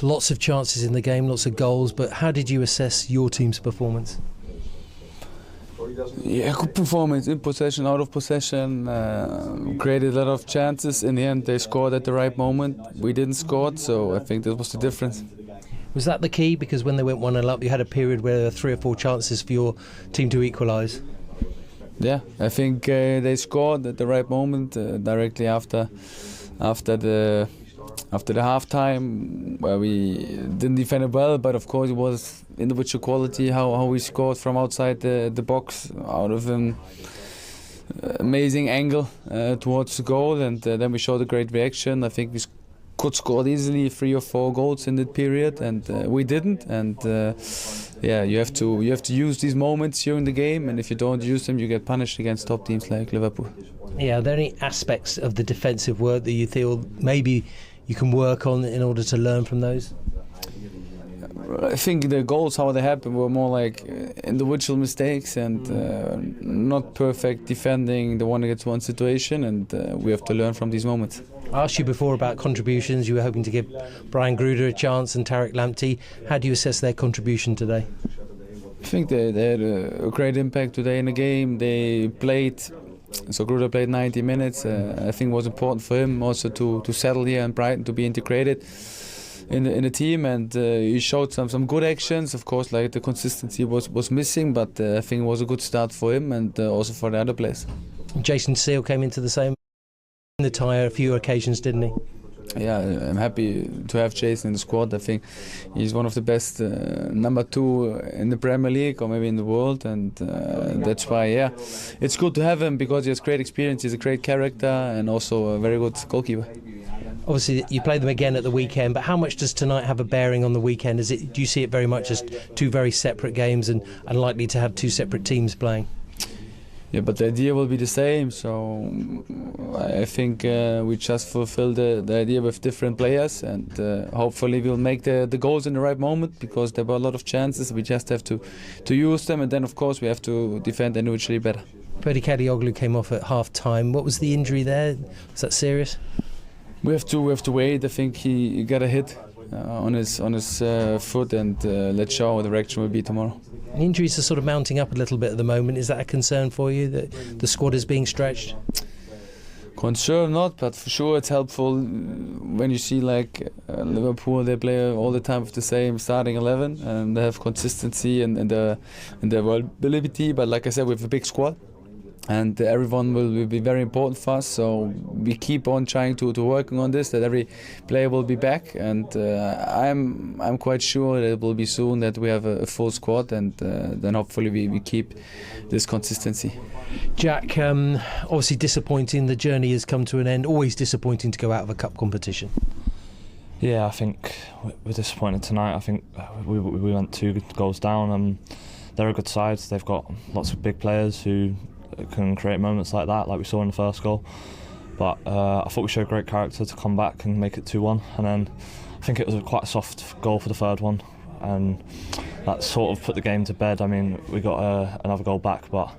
Lots of chances in the game, lots of goals, but how did you assess your team's performance? Yeah, good performance in possession, out of possession, created a lot of chances. In the end, they scored at the right moment. We didn't score, so I think that was the difference. Was that the key? Because when they went 1-0 up, you had a period where there were 3 or 4 chances for your team to equalise. Yeah, I think they scored at the right moment, directly after the half-time, where we didn't defend it well, but of course it was individual quality how we scored from outside the box, out of an amazing angle towards the goal, and then we showed a great reaction. I think we could score easily 3 or 4 goals in that period, and we didn't. And yeah, you have to use these moments during the game, and if you don't use them, you get punished against top teams like Liverpool. Yeah, are there any aspects of the defensive work that you feel maybe you can work on in order to learn from those? I think the goals, how they happened, were more like individual mistakes and not perfect defending the 1-against-1 situation, and we have to learn from these moments. I asked you before about contributions. You were hoping to give Brian Gruder a chance and Tariq Lamptey. How do you assess their contribution today? I think they had a great impact today in the game. They played, so Gruder played 90 minutes. I think it was important for him also to settle here in Brighton, to be integrated in the team, and he showed some good actions. Of course, like the consistency was missing, but I think it was a good start for him and also for the other players. Jason Seal came into the same in the tyre a few occasions, didn't he? Yeah, I'm happy to have Jason in the squad. I think he's one of the best number 2 in the Premier League or maybe in the world, and that's why, yeah, it's good to have him because he has great experience, he's a great character and also a very good goalkeeper. Obviously, you play them again at the weekend, but how much does tonight have a bearing on the weekend? Do you see it very much as 2 very separate games and unlikely to have 2 separate teams playing? Yeah, but the idea will be the same, so I think we just fulfill the idea with different players, and hopefully we'll make the goals in the right moment, because there were a lot of chances. We just have to use them, and then of course we have to defend individually better. Freddie Kadioglu came off at half-time. What was the injury there? Was that serious? We have to wait. I think he got a hit on his foot, and let's show how the reaction will be tomorrow. Injuries are sort of mounting up a little bit at the moment. Is that a concern for you, that the squad is being stretched? Concern not, but for sure it's helpful when you see like Liverpool. They play all the time with the same starting 11, and they have consistency and their availability. But like I said, we have a big squad, and everyone will be very important for us, so we keep on trying to working on this, that every player will be back, and I'm quite sure that it will be soon that we have a full squad, and then hopefully we keep this consistency. Jack, obviously disappointing, the journey has come to an end. Always disappointing to go out of a cup competition. Yeah, I think we're disappointed tonight. I think we went 2 goals down. They're a good side. They've got lots of big players who can create moments like that, like we saw in the first goal. But I thought we showed great character to come back and make it 2-1. And then I think it was quite a soft goal for the third one, and that sort of put the game to bed. I mean, we got another goal back, but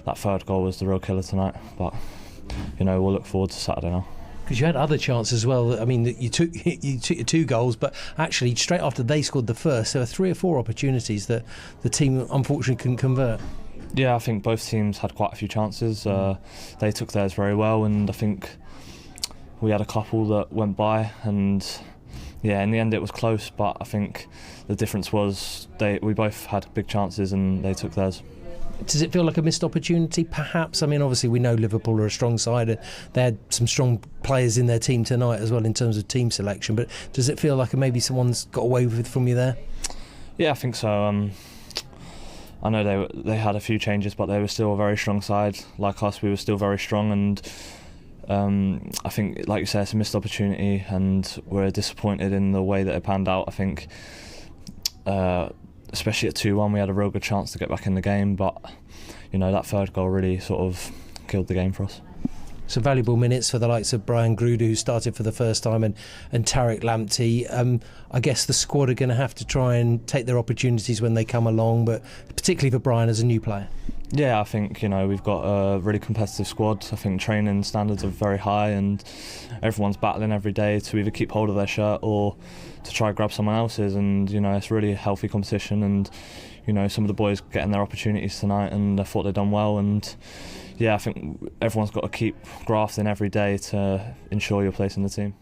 that third goal was the real killer tonight. But you know, we'll look forward to Saturday now. Because you had other chances as well. I mean, you took your 2 goals, but actually straight after they scored the first, there were 3 or 4 opportunities that the team unfortunately couldn't convert. Yeah, I think both teams had quite a few chances. They took theirs very well, and I think we had a couple that went by, and yeah, in the end it was close, but I think the difference was we both had big chances and they took theirs. Does it feel like a missed opportunity, perhaps? I mean, obviously we know Liverpool are a strong side, and they had some strong players in their team tonight as well in terms of team selection, but does it feel like maybe someone's got away with it from you there? Yeah, I think so. I know they had a few changes, but they were still a very strong side. Like us, we were still very strong, and I think, like you said, it's a missed opportunity, and we're disappointed in the way that it panned out. I think, especially at 2-1, we had a real good chance to get back in the game, but you know, that third goal really sort of killed the game for us. Some valuable minutes for the likes of Brian Gruder, who started for the first time, and Tariq Lamptey. I guess the squad are going to have to try and take their opportunities when they come along, but particularly for Brian as a new player. Yeah, I think we've got a really competitive squad. I think training standards are very high, and everyone's battling every day to either keep hold of their shirt or to try and grab someone else's. And it's really a healthy competition. And some of the boys getting their opportunities tonight, and I thought they'd done well. And yeah, I think everyone's got to keep grafting every day to ensure your place in the team.